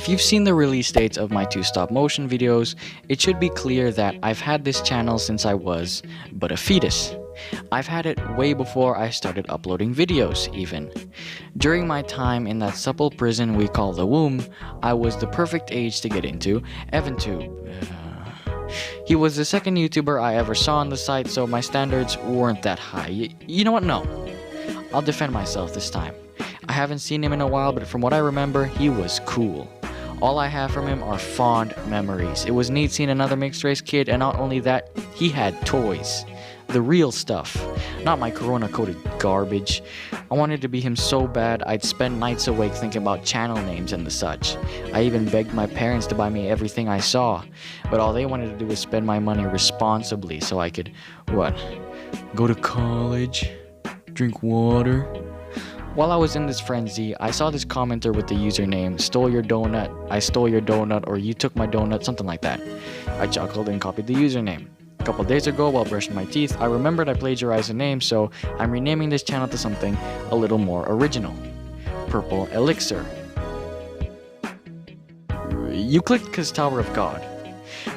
If you've seen the release dates of my 2 stop-motion videos, it should be clear that I've had this channel since I was but a fetus. I've had it way before I started uploading videos, even. During my time in that supple prison we call the womb, I was the perfect age to get into EvanTube. He was the second YouTuber I ever saw on the site, so my standards weren't that high. You know what? No. I'll defend myself this time. I haven't seen him in a while, but from what I remember, he was cool. All I have from him are fond memories. It was neat seeing another mixed race kid, and not only that, he had toys. The real stuff. Not my corona-coated garbage. I wanted to be him so bad, I'd spend nights awake thinking about channel names and the such. I even begged my parents to buy me everything I saw, but all they wanted to do was spend my money responsibly so I could, go to college? Drink water? While I was in this frenzy, I saw this commenter with the username, "Stole your donut, I stole your donut," or "You took my donut," something like that. I chuckled and copied the username. A couple days ago, while brushing my teeth, I remembered I plagiarized the name, so I'm renaming this channel to something a little more original. Purple Elixir. You clicked cause Tower of God.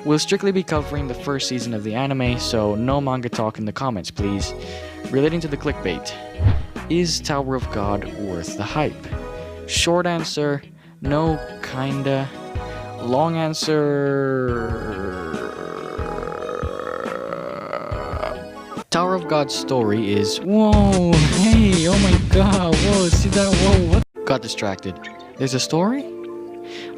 We'll strictly be covering the first season of the anime, so no manga talk in the comments, please. Relating to the clickbait. Is Tower of God worth the hype? Short answer, no, kinda. Long answer... Tower of God's story is... Whoa, hey, oh my god, whoa, see that, whoa, what? Got distracted. There's a story?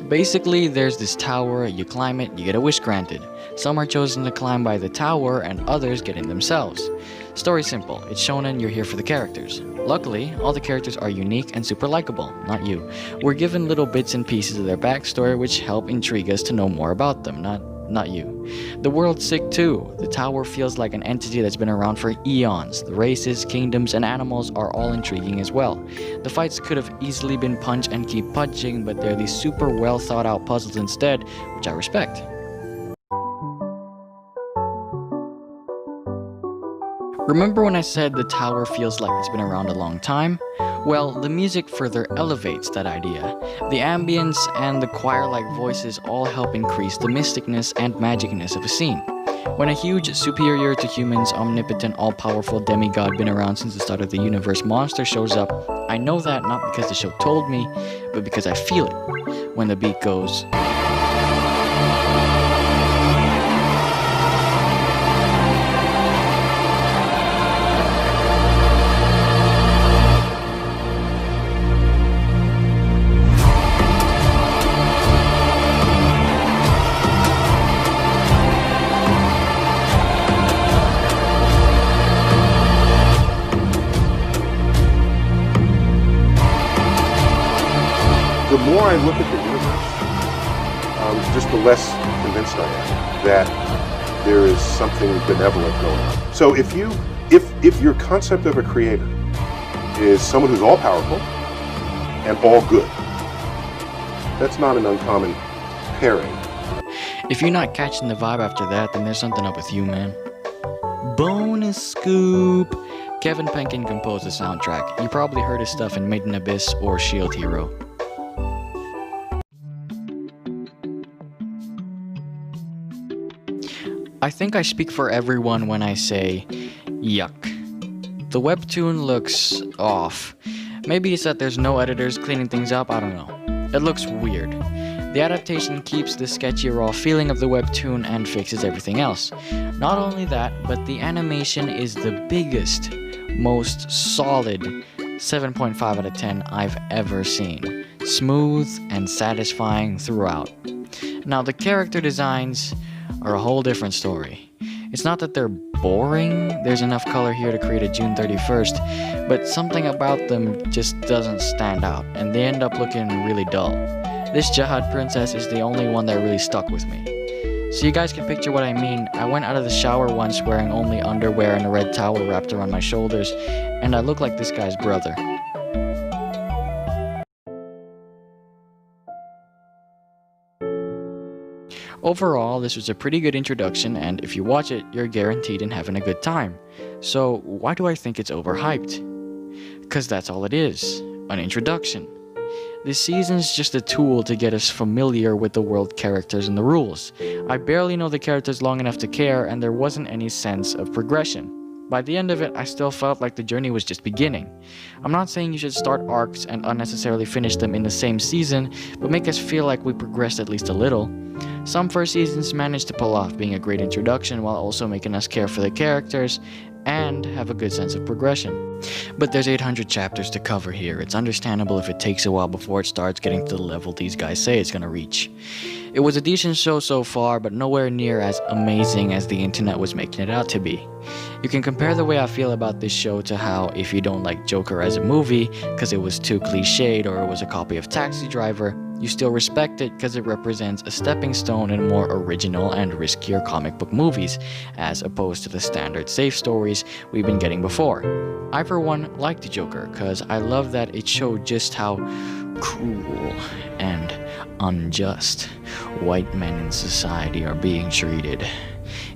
Basically, there's this tower, you climb it, you get a wish granted. Some are chosen to climb by the tower, and others get in themselves. Story simple, it's shonen, you're here for the characters. Luckily, all the characters are unique and super likable, not you. We're given little bits and pieces of their backstory which help intrigue us to know more about them, not you. The world's sick too. The tower feels like an entity that's been around for eons. The races, kingdoms, and animals are all intriguing as well. The fights could have easily been punch and keep punching, but they're these super well thought out puzzles instead, which I respect. Remember when I said the tower feels like it's been around a long time? Well, the music further elevates that idea. The ambience and the choir-like voices all help increase the mysticness and magicness of a scene. When a huge, superior to humans, omnipotent, all-powerful demigod been around since the start of the universe monster shows up, I know that not because the show told me, but because I feel it. When the beat goes... The more I look at the universe, just the less convinced I am that there is something benevolent going on. So if your concept of a creator is someone who's all powerful and all good, that's not an uncommon pairing. If you're not catching the vibe after that, then there's something up with you, man. Bonus scoop! Kevin Penkin composed the soundtrack. You probably heard his stuff in Made in Abyss or Shield Hero. I think I speak for everyone when I say, yuck. The webtoon looks off. Maybe it's that there's no editors cleaning things up, I don't know. It looks weird. The adaptation keeps the sketchy raw feeling of the webtoon and fixes everything else. Not only that, but the animation is the biggest, most solid 7.5 out of 10 I've ever seen. Smooth and satisfying throughout. Now the character designs are a whole different story. It's not that they're boring, there's enough color here to create a June 31st, but something about them just doesn't stand out, and they end up looking really dull. This Jihad princess is the only one that really stuck with me. So you guys can picture what I mean. I went out of the shower once wearing only underwear and a red towel wrapped around my shoulders, and I look like this guy's brother. Overall, this was a pretty good introduction, and if you watch it, you're guaranteed in having a good time. So why do I think it's overhyped? Cause that's all it is, an introduction. This season's just a tool to get us familiar with the world characters and the rules. I barely know the characters long enough to care, and there wasn't any sense of progression. By the end of it, I still felt like the journey was just beginning. I'm not saying you should start arcs and unnecessarily finish them in the same season, but make us feel like we progressed at least a little. Some first seasons managed to pull off being a great introduction while also making us care for the characters and have a good sense of progression. But there's 800 chapters to cover here. It's understandable if it takes a while before it starts getting to the level these guys say it's gonna reach. It was a decent show so far, but nowhere near as amazing as the internet was making it out to be. You can compare the way I feel about this show to how if you don't like Joker as a movie because it was too cliched or it was a copy of Taxi Driver, you still respect it because it represents a stepping stone in more original and riskier comic book movies, as opposed to the standard safe stories we've been getting before. I for one liked Joker because I love that it showed just how cruel and unjust white men in society are being treated.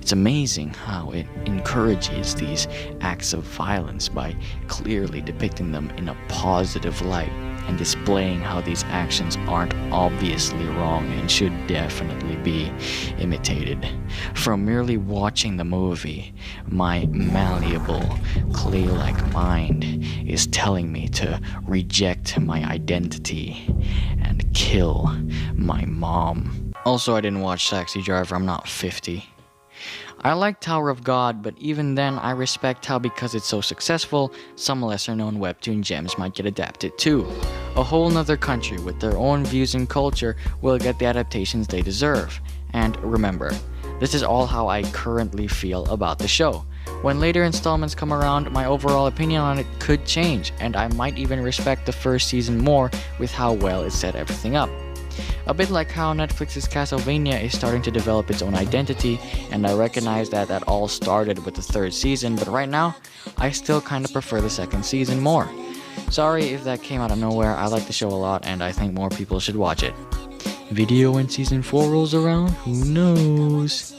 It's amazing how it encourages these acts of violence by clearly depicting them in a positive light and displaying how these actions aren't obviously wrong and should definitely be imitated. From merely watching the movie, my malleable, clay-like mind is telling me to reject my identity and kill my mom. Also, I didn't watch Taxi Driver, I'm not 50. I like Tower of God, but even then I respect how because it's so successful, some lesser known webtoon gems might get adapted too. A whole nother country with their own views and culture will get the adaptations they deserve. And remember, this is all how I currently feel about the show. When later installments come around, my overall opinion on it could change, and I might even respect the first season more with how well it set everything up. A bit like how Netflix's Castlevania is starting to develop its own identity, and I recognize that that all started with the third season, but right now, I still kinda prefer the second season more. Sorry if that came out of nowhere, I like the show a lot and I think more people should watch it. Video when season 4 rolls around? Who knows?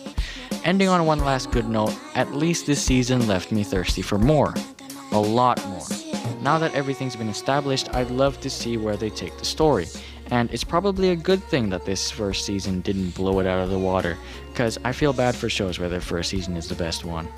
Ending on one last good note, at least this season left me thirsty for more. A lot more. Now that everything's been established, I'd love to see where they take the story. And it's probably a good thing that this first season didn't blow it out of the water, because I feel bad for shows where their first season is the best one.